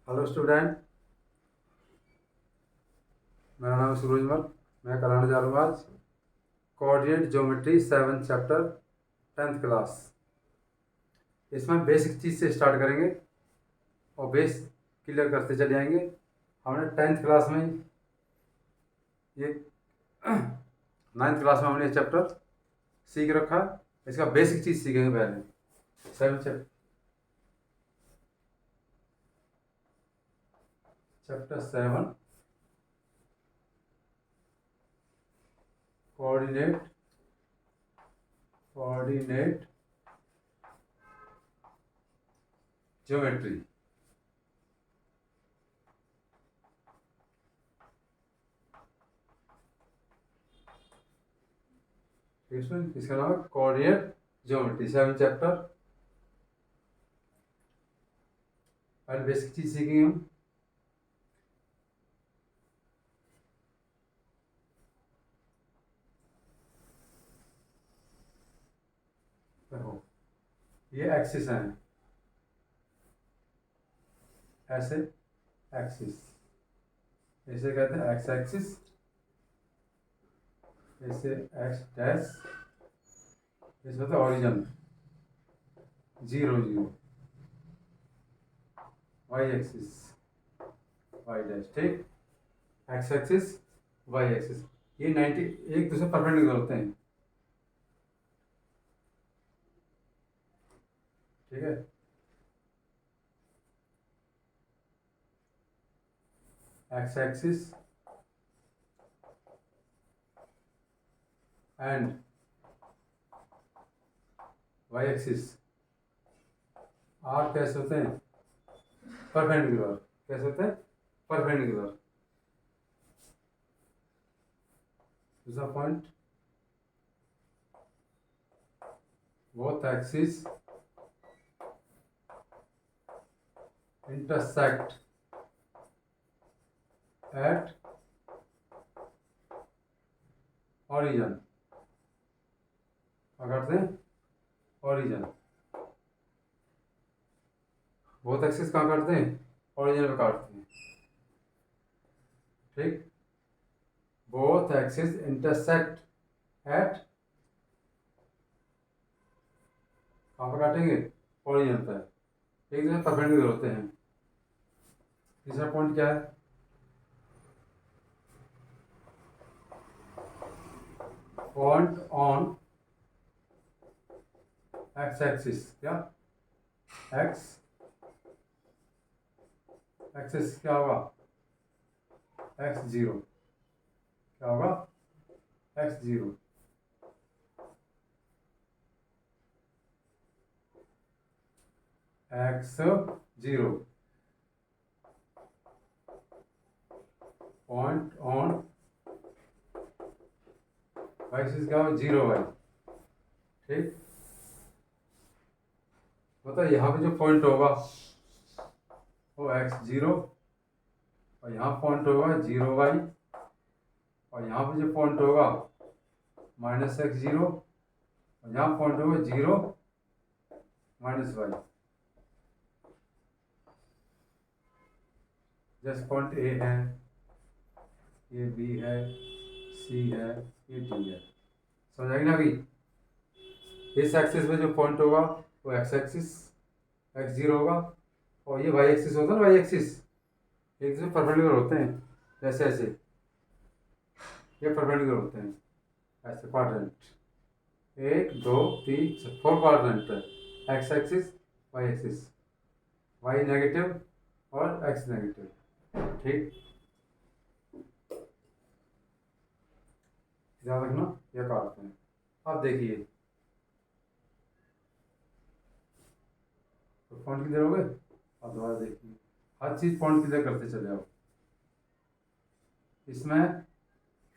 Hello student. मेरा नाम सूरजमल। मैं कराने जा रहा हूँ आज coordinate geometry 7th chapter 10th class. इसमें बेसिक चीज़ से स्टार्ट करेंगे और बेस क्लियर करते चले जाएंगे। हमने 10th क्लास में ये 9th क्लास में हमने ये चैप्टर सीख रखा। इसका बेसिक चीज़ सीखेंगे पहले। 7 कोऑर्डिनेट ज्योमेट्री। इसका नाम है कोऑर्डिनेट ज्योमेट्री 7 चैप्टर। पहले बेसिक चीज़ सीखेंगे हम। देखो, ये एक्सिस है, ऐसे एक्सिस, इसे कहते हैं एक्स एक्सिस, इसे एक्स डैश, इसे होता है origin 0 0, Y axis Y dash. ठीक, एक्स एक्सिस वाई एक्सिस, ये 90 एक दूसरे परपेंडिकुलर होते हैं। ठीक है, X axis and Y axis are कैसे होते हैं? परपेंडिकुलर। कैसे होते हैं? परपेंडिकुलर। दूसरा point, both axis intersect at origin। क्या करते हैं? origin। बोथ एक्सिस कहाँ काटते हैं? ओरिजिन पे काटते हैं। ठीक, बोथ एक्सिस इंटरसेक्ट एट, कहाँ पे काटेंगे? ओरिजिन पे। एक दूसरे परपेंडिकुलर होते हैं। तीसरा पॉइंट क्या है? Point on X axis. क्या? एक्स एक्सिस क्या होगा? X zero. क्या होगा? X zero. X zero. Point on Y axis क्या होगा? 0 वाई। ठीक, मतलब यहाँ पे जो पॉइंट होगा वो एक्स जीरो, और यहाँ पॉइंट होगा 0 वाई, और यहाँ पे जो पॉइंट होगा माइनस एक्स जीरो, और यहाँ पॉइंट होगा 0 माइनस वाई। जैसे पॉइंट ए है, ये बी है, सी है, ये डी है। समझ आएगी ना? अभी इस एक्सिस में जो पॉइंट होगा वो एक्स एक्सिस एक्स जीरो होगा, और ये वाई एक्सिस होता है ना, वाई एक्सिस एक दूसरे परपेंडिकुलर होते हैं। जैसे ऐसे ये परपेंडिकुलर होते हैं, ऐसे क्वाड्रेंट 1 2 3 4 क्वाड्रेंट है। X axis Y axis, Y negative और एक्स नेगेटिव। ठीक, ध्यान रखना, ये काटते हैं। अब देखिए, तो पॉइंट क्लियर हो गए। अब दोबारा देखिए, हर चीज़ पॉइंट क्लियर करते चले जाओ। इसमें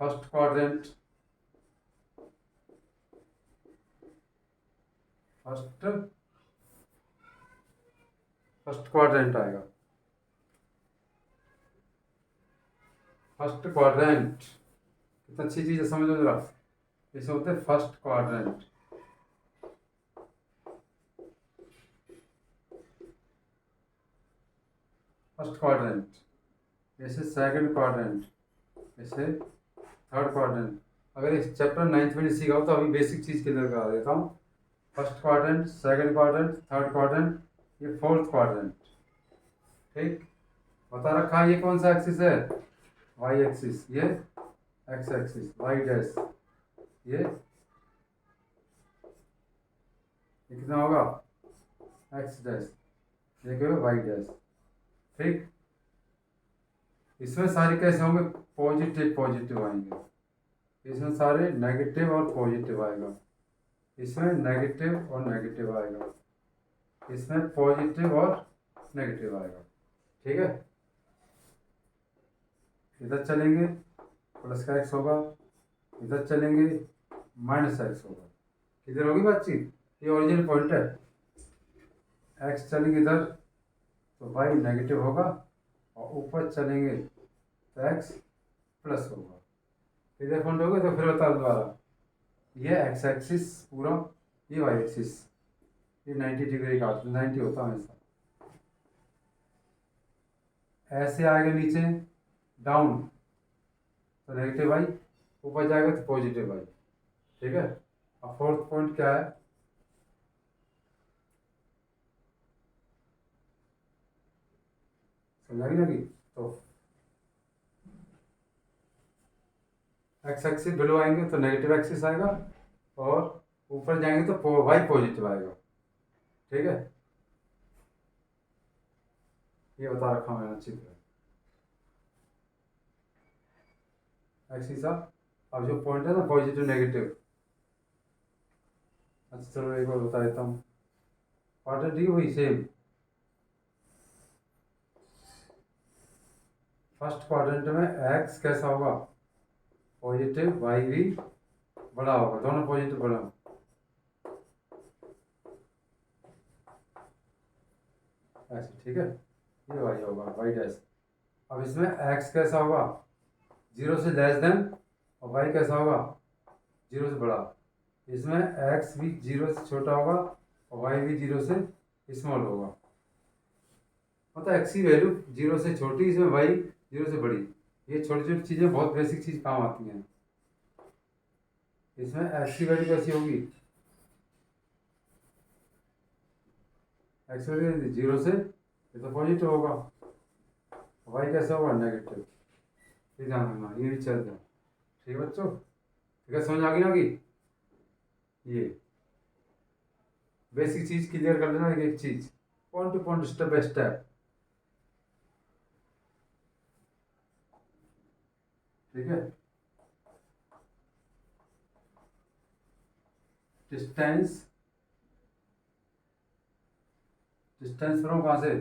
first quadrant, first first quadrant आएगा। फर्स्ट क्वाड्रेंट कितना अच्छी चीज़ है, समझो जरा। इसे होते हैं फर्स्ट क्वाड्रेंट। फर्स्ट क्वाड्रेंट, जैसे सेकंड क्वाड्रेंट, जैसे थर्ड क्वाड्रेंट। अगर इस चैप्टर 9th में नहीं सीखा हो तो अभी बेसिक चीज़ क्लियर करा देता हूँ। First quadrant, second quadrant, third quadrant, ये फोर्थ क्वाड्रेंट। ठीक, बता रखा है ये कौन सा एक्सिस है, वाई एक्सिस, ये एक्स एक्सिस, वाई डैश, ये कितना होगा, एक्स डैश, ये क्या वाई डैश। ठीक, इसमें सारे कैसे होंगे, पॉजिटिव पॉजिटिव आएंगे, इसमें सारे नेगेटिव और पॉजिटिव आएगा, इसमें नेगेटिव और नेगेटिव आएगा, इसमें पॉजिटिव और नेगेटिव आएगा। ठीक है, इधर चलेंगे प्लस का एक्स होगा, इधर चलेंगे माइनस एक्स होगा। किधर होगी बातचीत, ये ओरिजिनल पॉइंट है। एक्स चलेंगे इधर तो वाई नेगेटिव होगा, और ऊपर चलेंगे तो एक्स प्लस होगा। इधर पॉइंट होगा तो फिर बता दोबारा, ये एक्स एक्सिस पूरा, ये वाई एक्सिस, ये 90 डिग्री का 90 होता है हमेशा। ऐसे आएगा नीचे डाउन तो नेगेटिव वाई, ऊपर जाएगा तो पॉजिटिव वाई। ठीक है, अब फोर्थ पॉइंट क्या है, समझ लगी, तो एक्स एक्सिस बिलो आएंगे तो नेगेटिव एक्सिस आएगा, और ऊपर जाएंगे तो वाई पॉजिटिव आएगा। ठीक है, ये बता रखा मैंने अच्छी तरह एक्सिस। अब जो पॉइंट है ना पॉजिटिव नेगेटिव, अच्छा चलो एक बार बता देता हूँ। क्वाड्रेंट डी वही सेम, फर्स्ट क्वाड्रेंट में एक्स कैसा होगा, पॉजिटिव, वाई भी बड़ा होगा, दोनों पॉजिटिव बड़ा, ऐसे। ठीक है, ये वाई होगा, वाई डैश। अब इसमें एक्स कैसा होगा, जीरो से लेस देन, और वाई कैसा होगा, जीरो से बड़ा। इसमें एक्स भी जीरो से छोटा होगा और वाई भी जीरो से स्मॉल होगा, मतलब एक्स की वैल्यू जीरो से छोटी, इसमें वाई जीरो से बड़ी। ये छोटी छोटी चीज़ें बहुत बेसिक चीज़ काम आती हैं। इसमें एक्स की वैल्यू कैसी होगी, एक्स वैल्यू जीरो से, ये तो पॉजिटिव होगा, वाई कैसा होगा, नेगेटिव। ये ध्यान रखना, ये भी चल जाए। ठीक है बच्चों, ठीक है, समझ आ गई ना कि ये बेसिक चीज़ क्लियर कर लेना, एक एक चीज़ point to point, step by step. ठीक है, डिस्टेंस, डिस्टेंस फ्रॉम कहाँ से,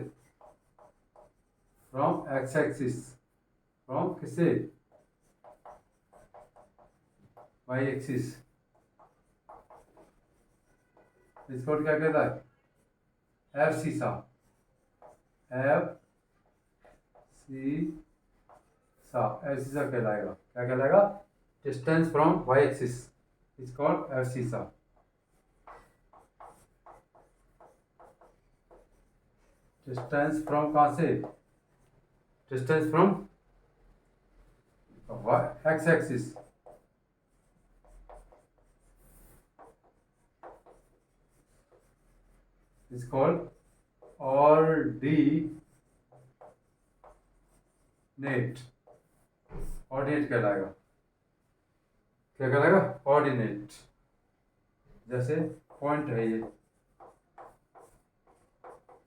फ्रॉम एक्स एक्सिस, फ्रॉम किससे, वाई एक्सिस। इसको क्या कहता है, एफ सीसा, एफ सी सा, एफ सीसा कहलाएगा। क्या कहलाएगा, distance from Y axis is called abscissa. Distance from कहाँ से, distance from X axis is called ordinate, ordinate कहलाएगा। क्या कहलाएगा, ऑर्डिनेट। जैसे पॉइंट है ये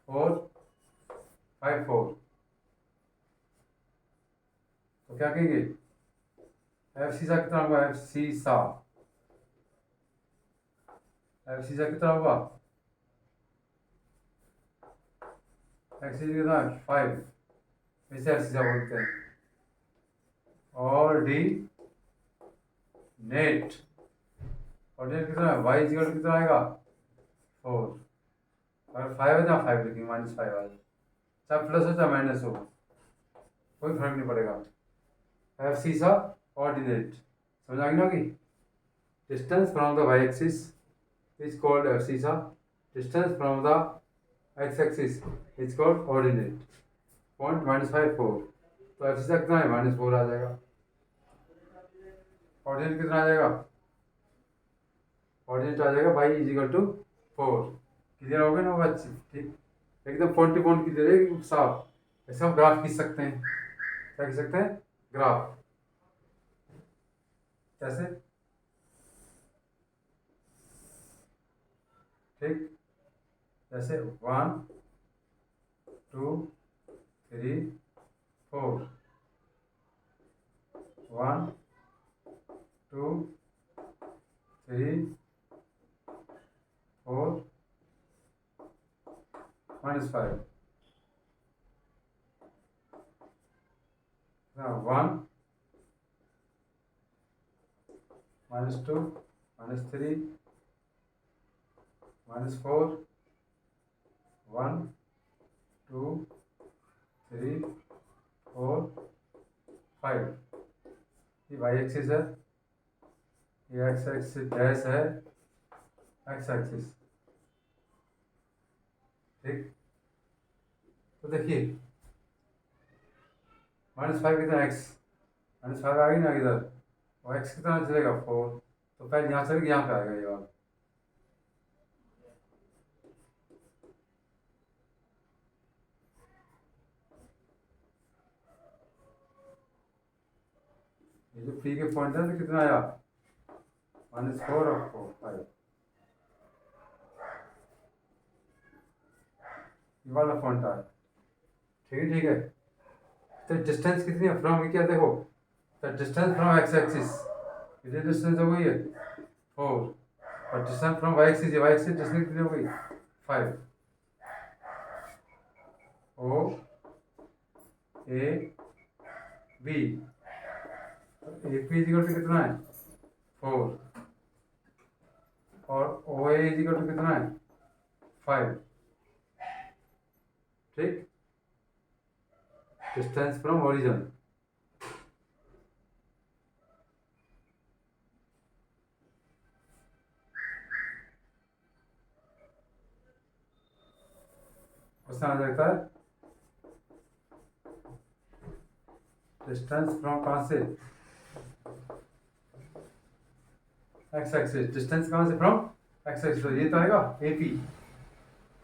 4 5 4, तो क्या कहेंगे, एफ सीसा कितना होगा, एफ सीसा, एफ सीसा कितना होगा, एक्सिस कितना है 5, इसे एफ सीसा बोलते हैं। और डी नेट, और नेट कितना है, वाई इक्वल कितना आएगा 4, अगर 5 है तो 5 लिखेंगे, -5 आएगा, चाहे प्लस हो चाहे माइनस हो, कोई फर्क नहीं पड़ेगा। एफ सीसा ऑर्डिनेट, समझ आ गई ना कि distance from the Y axis is called abscissa, distance from the X axis is called ordinate. Point -5 4, तो एक्सिस का कितना है -4 आ जाएगा। ऑर्डिनेट कितना आ जाएगा, ऑर्डिनेट आ जाएगा y इजिकल टू 4। क्लियर हो गया ना बच्चे, ठीक, एकदम पॉइंट टू पॉइंट क्लियर है साफ। ऐसे हम ग्राफ खींच सकते हैं, क्या खींच सकते हैं, ग्राफ। कैसे, ठीक, जैसे 1 2 3 4, 1 2 3 4 -5, 1 -2 -3 -4 1 2 3 4 5। ये वाई एक्सिस है, ये एक्स एक्सिस डैश है, एक्स एक्सिस, ठीक। तो देखिए -5 कितना, एक्स -5 आ गई ना इधर, और एक्स कितना चलेगा 4, तो पहले यहाँ चलेगा, यहाँ पे आएगा ये वाला। ये जो पी के पॉइंट है तो कितना आया, -4 और 5, ये वाला पॉइंट आया, ठीक है, ठीक है। तो डिस्टेंस कितनी है फ्रॉम, क्या देखो, the distance from X axis, कितनी डिस्टेंस हो गई है 4, और distance from Y axis, Y axis distance कितनी हो गई 5। O A B, A P is equal to कितना है 4, और ओ ए इजिकल टू कितना है 5, ठीक। डिस्टेंस फ्रॉम ओरिजिन, क्वेश्चन आ जाता है डिस्टेंस फ्रॉम कहाँ से, एक्स एक्सिस, डिस्टेंस कहाँ से फ्रॉम एक्स एक्सिस, तो ये तो आएगा ए पी,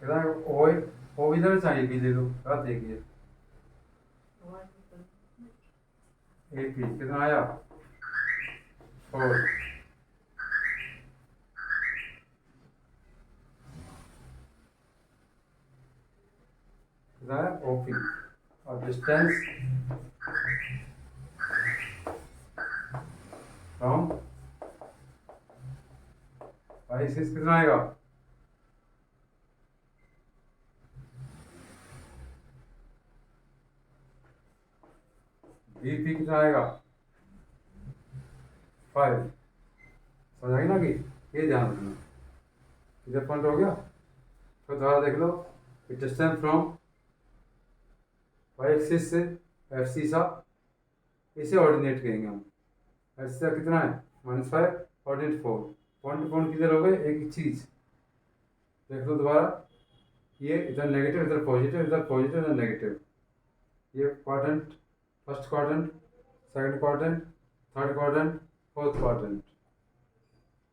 कितना है ओ इधर चाहिए पी ले लो, अब देखिए ए पी कितना आया 4, कितना है ओ पी, और डिस्टेंस फ्रॉम वाई एक्सिस कितना आएगा, बी पी कितना आएगा 5। समझ आई ना कि ये ध्यान रखना, इधर पॉइंट हो गया। तो दोबारा देख लो, डिस्टेंस फ्रॉम वाई एक्सिस से एफ सी सा, इसे ऑर्डिनेट कहेंगे हम, एफ सी कितना है -5, ऑर्डिनेट 4, पॉइंट टू पॉइंट किधर हो गए, एक ही चीज देख लो दोबारा, ये इधर नेगेटिव, इधर पॉजिटिव, इधर पॉजिटिव, इधर नेगेटिव, ये quadrant, first quadrant, second quadrant, third quadrant, fourth quadrant,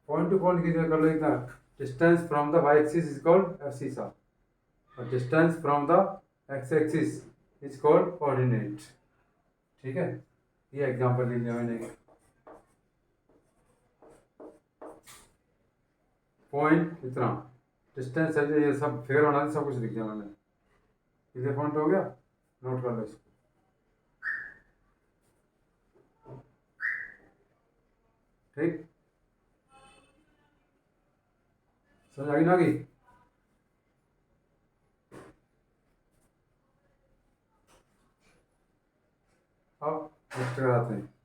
point to point किधर कर लो इतना, distance from the Y axis is called abscissa, और distance from the X axis is called ordinate, ठीक है। ये example ले लिया मैंने, पॉइंट इतना डिस्टेंस है, ये सब फिगर बना सब कुछ लिख दिया मैंने, इधर पॉइंट हो गया, नोट कर लो इसको, ठीक। समझ आ गई ना, गई। अब नेक्स्ट कराते हैं।